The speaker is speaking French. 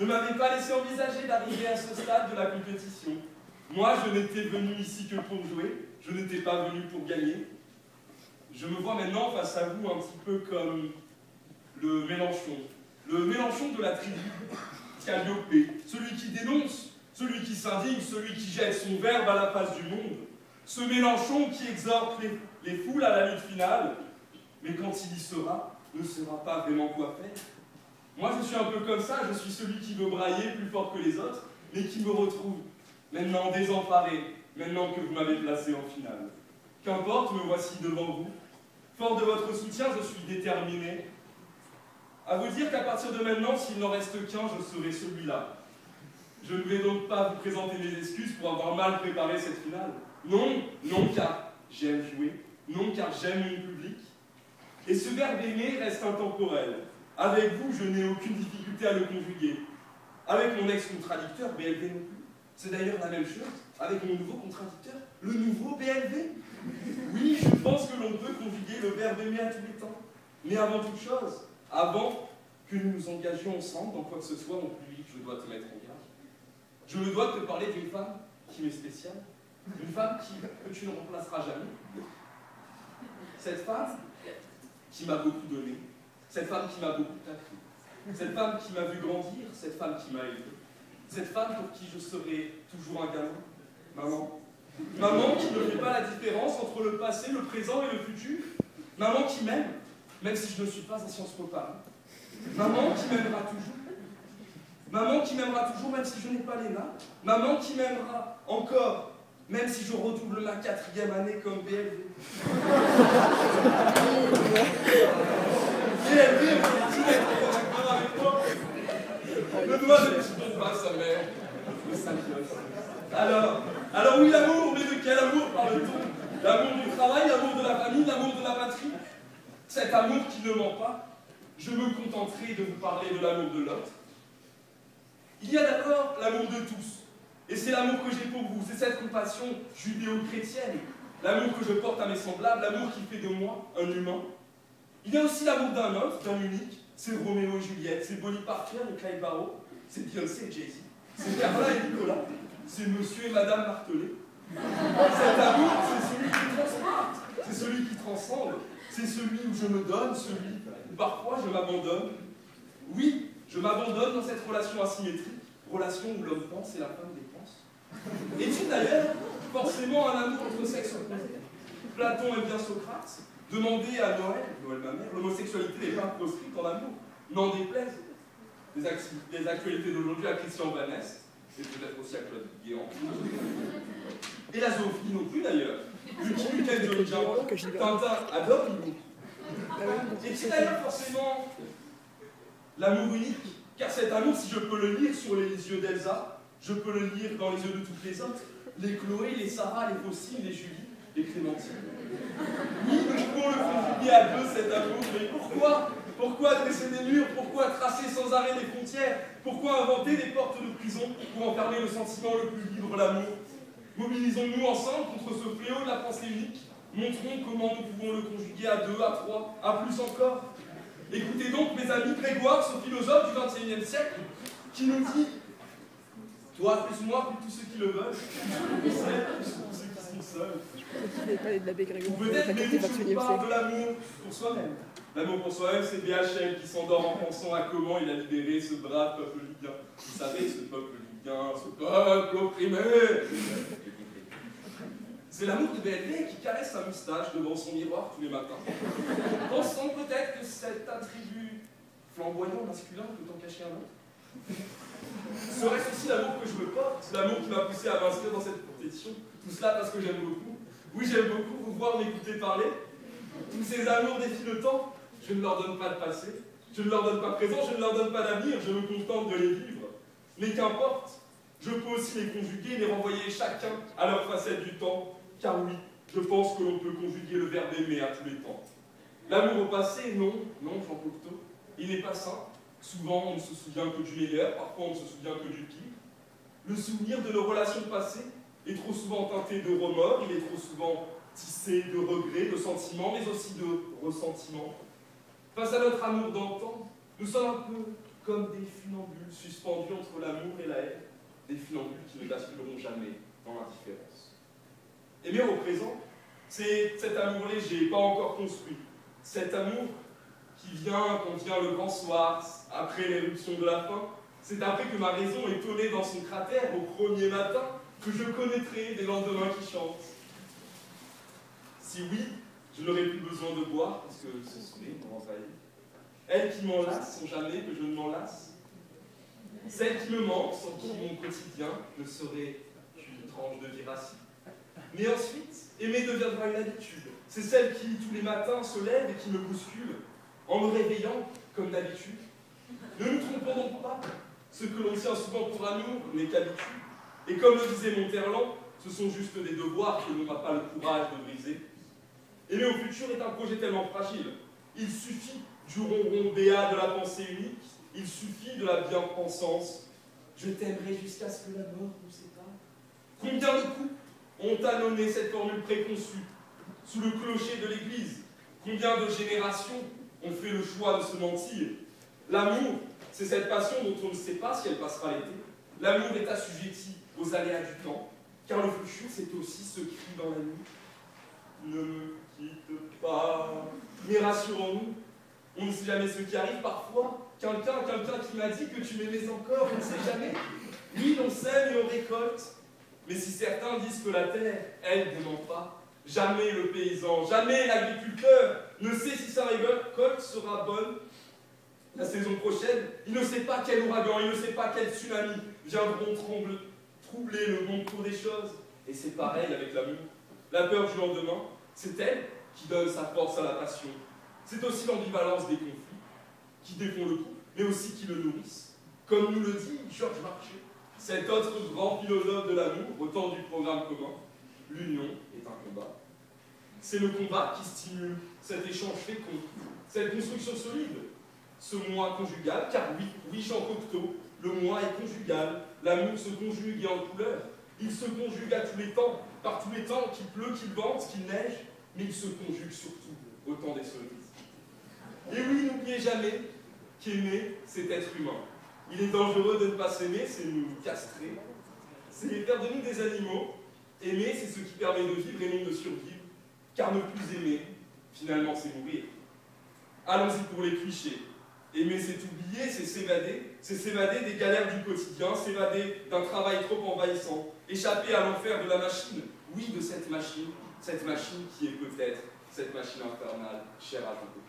ne m'avait pas laissé envisager d'arriver à ce stade de la compétition. Moi, je n'étais venu ici que pour jouer, je n'étais pas venu pour gagner. Je me vois maintenant face à vous un petit peu comme le Mélenchon de la tribu Calliope, celui qui dénonce, celui qui s'indigne, celui qui jette son verbe à la face du monde, ce Mélenchon qui exhorte les foules à la lutte finale, mais quand il y sera, ne saura pas vraiment quoi faire. Moi, je suis un peu comme ça, je suis celui qui veut brailler plus fort que les autres, mais qui me retrouve maintenant désemparé, maintenant que vous m'avez placé en finale. Qu'importe, me voici devant vous. Fort de votre soutien, je suis déterminé à vous dire qu'à partir de maintenant, s'il n'en reste qu'un, je serai celui-là. Je ne vais donc pas vous présenter mes excuses pour avoir mal préparé cette finale. Non, non car j'aime jouer, non car j'aime mon public. Et ce verbe aimer reste intemporel. Avec vous, je n'ai aucune difficulté à le conjuguer. Avec mon ex-contradicteur, BLV non plus. C'est d'ailleurs la même chose avec mon nouveau contradicteur, le nouveau BLV. Oui, je pense que l'on peut conjuguer le verbe aimer à tous les temps. Mais avant toute chose, avant que nous nous engagions ensemble dans quoi que ce soit, mon public, je dois te mettre en garde. Je me dois de te parler d'une femme qui m'est spéciale, une femme que tu ne remplaceras jamais. Cette femme qui m'a beaucoup donné, cette femme qui m'a beaucoup appris, cette femme qui m'a vu grandir, cette femme qui m'a élevé, cette femme pour qui je serai toujours un gamin, maman. Maman qui ne fait pas la différence entre le passé, le présent et le futur. Maman qui m'aime, même si je ne suis pas à Sciences Po Paris. Maman qui m'aimera toujours. Maman qui m'aimera toujours, même si je n'ai pas les mains. Maman qui m'aimera encore, même si je redouble ma 4e année comme BLV. BLV, faut-il être d'accord avec moi? Le doigt ne quitte pas sa mère. Le Saint-Claude. Alors oui, l'amour, mais de quel amour parle-t-on? L'amour du travail, l'amour de la famille, l'amour de la patrie? Cet amour qui ne ment pas, je me contenterai de vous parler de l'amour de l'autre. Il y a d'abord l'amour de tous, et c'est l'amour que j'ai pour vous, c'est cette compassion judéo-chrétienne, l'amour que je porte à mes semblables, l'amour qui fait de moi un humain. Il y a aussi l'amour d'un autre, d'un unique, c'est Roméo et Juliette, c'est Bonnie Parker et Clive Barrow, c'est Beyoncé et Jay-Z, c'est Carla et Nicolas, c'est Monsieur et Madame Martelet. Cet amour, c'est celui qui transporte, c'est celui qui transcende, c'est celui où je me donne, celui où parfois je m'abandonne. Oui, je m'abandonne dans cette relation asymétrique, relation où l'homme pense et la femme dépense. Est-il d'ailleurs forcément un amour entre sexes opposés? Platon aime bien Socrate. Demandez à Noël ma mère, l'homosexualité n'est pas proscrite en amour. N'en déplaise des actualités d'aujourd'hui à Christian Vanesse, et peut-être aussi à Claude Guéant. Et la zoophilie non plus d'ailleurs. Lucky Luke et Johnny Jarre, Tintin adore l'humour. Est-il d'ailleurs forcément l'amour unique? Car cet amour, si je peux le lire sur les yeux d'Elsa, je peux le lire dans les yeux de toutes les autres. Les Chloé, les Sarah, les Faucille, les Julie, les Clémentine. Oui, nous pouvons le conjuguer à deux, cet amour, mais pourquoi? Pourquoi dresser des murs? Pourquoi tracer sans arrêt des frontières? Pourquoi inventer des portes de prison pour enfermer le sentiment le plus libre, l'amour? Mobilisons-nous ensemble contre ce fléau de la pensée unique. Montrons comment nous pouvons le conjuguer à deux, à trois, à plus encore. Écoutez donc, mes amis, Grégoire, ce philosophe du XXIe siècle, qui nous dit « Toi plus moi, plus tous ceux qui le veulent, plus tous ceux qui sont seuls. » Ou peut-être, mais je vous parle de l'amour pour soi-même. L'amour pour soi-même, c'est BHL qui s'endort en pensant à comment il a libéré ce brave peuple libyen. Vous savez, ce peuple libyen, ce peuple opprimé. C'est l'amour de BLV qui caresse sa moustache devant son miroir tous les matins, pensant peut-être que cet attribut flamboyant masculin peut en cacher un autre. Serait-ce aussi l'amour que je me porte, l'amour qui m'a poussé à m'inscrire dans cette compétition? Tout cela parce que j'aime beaucoup. Oui, j'aime beaucoup vous voir m'écouter parler. Tous ces amours défient le temps. Je ne leur donne pas de passé, je ne leur donne pas de présent, je ne leur donne pas d'avenir, je me contente de les vivre. Mais qu'importe, je peux aussi les conjuguer, les renvoyer chacun à leur facette du temps. Car oui, je pense que l'on peut conjuguer le verbe aimer à tous les temps. L'amour au passé, non, Jean Cocteau, il n'est pas sain. Souvent, on ne se souvient que du meilleur, parfois on ne se souvient que du pire. Le souvenir de nos relations passées est trop souvent teinté de remords, il est trop souvent tissé de regrets, de sentiments, mais aussi de ressentiments. Face à notre amour d'antan, Nous sommes un peu comme des funambules suspendus entre l'amour et la haine, des funambules qui ne basculeront jamais dans l'indifférence. Aimer au présent, c'est cet amour léger, pas encore construit, cet amour qui vient quand vient le grand soir, après l'éruption de la faim. C'est après que ma raison est tonnée dans son cratère au premier matin que je connaîtrai des lendemains qui chantent. Si oui, je n'aurai plus besoin de boire parce que ce sont les grands aïeux. Elles qui m'enlacent sans jamais que je ne m'en lasse. Celles qui me manquent, sans qui mon quotidien ne serait qu'une tranche de vie racine. Mais ensuite, aimer deviendra une habitude. C'est celle qui, tous les matins, se lève et qui me bouscule, en me réveillant, comme d'habitude. Ne nous trompons donc pas, ce que l'on tient souvent pour amour n'est qu'habitude. Et comme le disait Monterland, ce sont juste des devoirs que l'on n'a pas le courage de briser. Aimer au futur est un projet tellement fragile. Il suffit du ronron béat de la pensée unique, il suffit de la bien-pensance. Je t'aimerai jusqu'à ce que la mort nous sépare. Combien de coups ont talonné cette formule préconçue sous le clocher de l'église? Combien de générations ont fait le choix de se mentir? L'amour, c'est cette passion dont on ne sait pas si elle passera l'été. L'amour est assujetti aux aléas du temps, car le futur, c'est aussi ce cri dans la nuit. Ne me quitte pas. Mais rassurons-nous, on ne sait jamais ce qui arrive. Parfois, quelqu'un qui m'a dit que tu m'aimais encore, on ne sait jamais. Oui, on sème et on récolte. Mais si certains disent que la terre, elle, ne ment pas, jamais le paysan, jamais l'agriculteur ne sait si sa récolte sera bonne la saison prochaine. Il ne sait pas quel ouragan, il ne sait pas quel tsunami viendront troubler le bon cours des choses. Et c'est pareil avec l'amour. La peur du lendemain, c'est elle qui donne sa force à la passion. C'est aussi l'ambivalence des conflits qui défont le couple, mais aussi qui le nourrissent. Comme nous le dit Georges Marchais, cet autre grand philosophe de l'amour, au temps du programme commun, l'union est un combat. C'est le combat qui stimule cet échange fécond, cette construction solide, ce moi conjugal, car oui, Jean Cocteau, le moi est conjugal, l'amour se conjugue et en couleur, il se conjugue à tous les temps, par tous les temps, qu'il pleut, qu'il vente, qu'il neige, mais il se conjugue surtout au temps des cerises. Et oui, n'oubliez jamais qu'aimer, c'est être humain. Il est dangereux de ne pas s'aimer, c'est nous castrer, c'est faire de nous des animaux. Aimer, c'est ce qui permet de vivre et non de survivre, car ne plus aimer, finalement, c'est mourir. Allons-y pour les clichés. Aimer, c'est oublier, c'est s'évader des galères du quotidien, s'évader d'un travail trop envahissant, échapper à l'enfer de la machine, oui, de cette machine qui est peut-être cette machine infernale, chère à Jean Cocteau.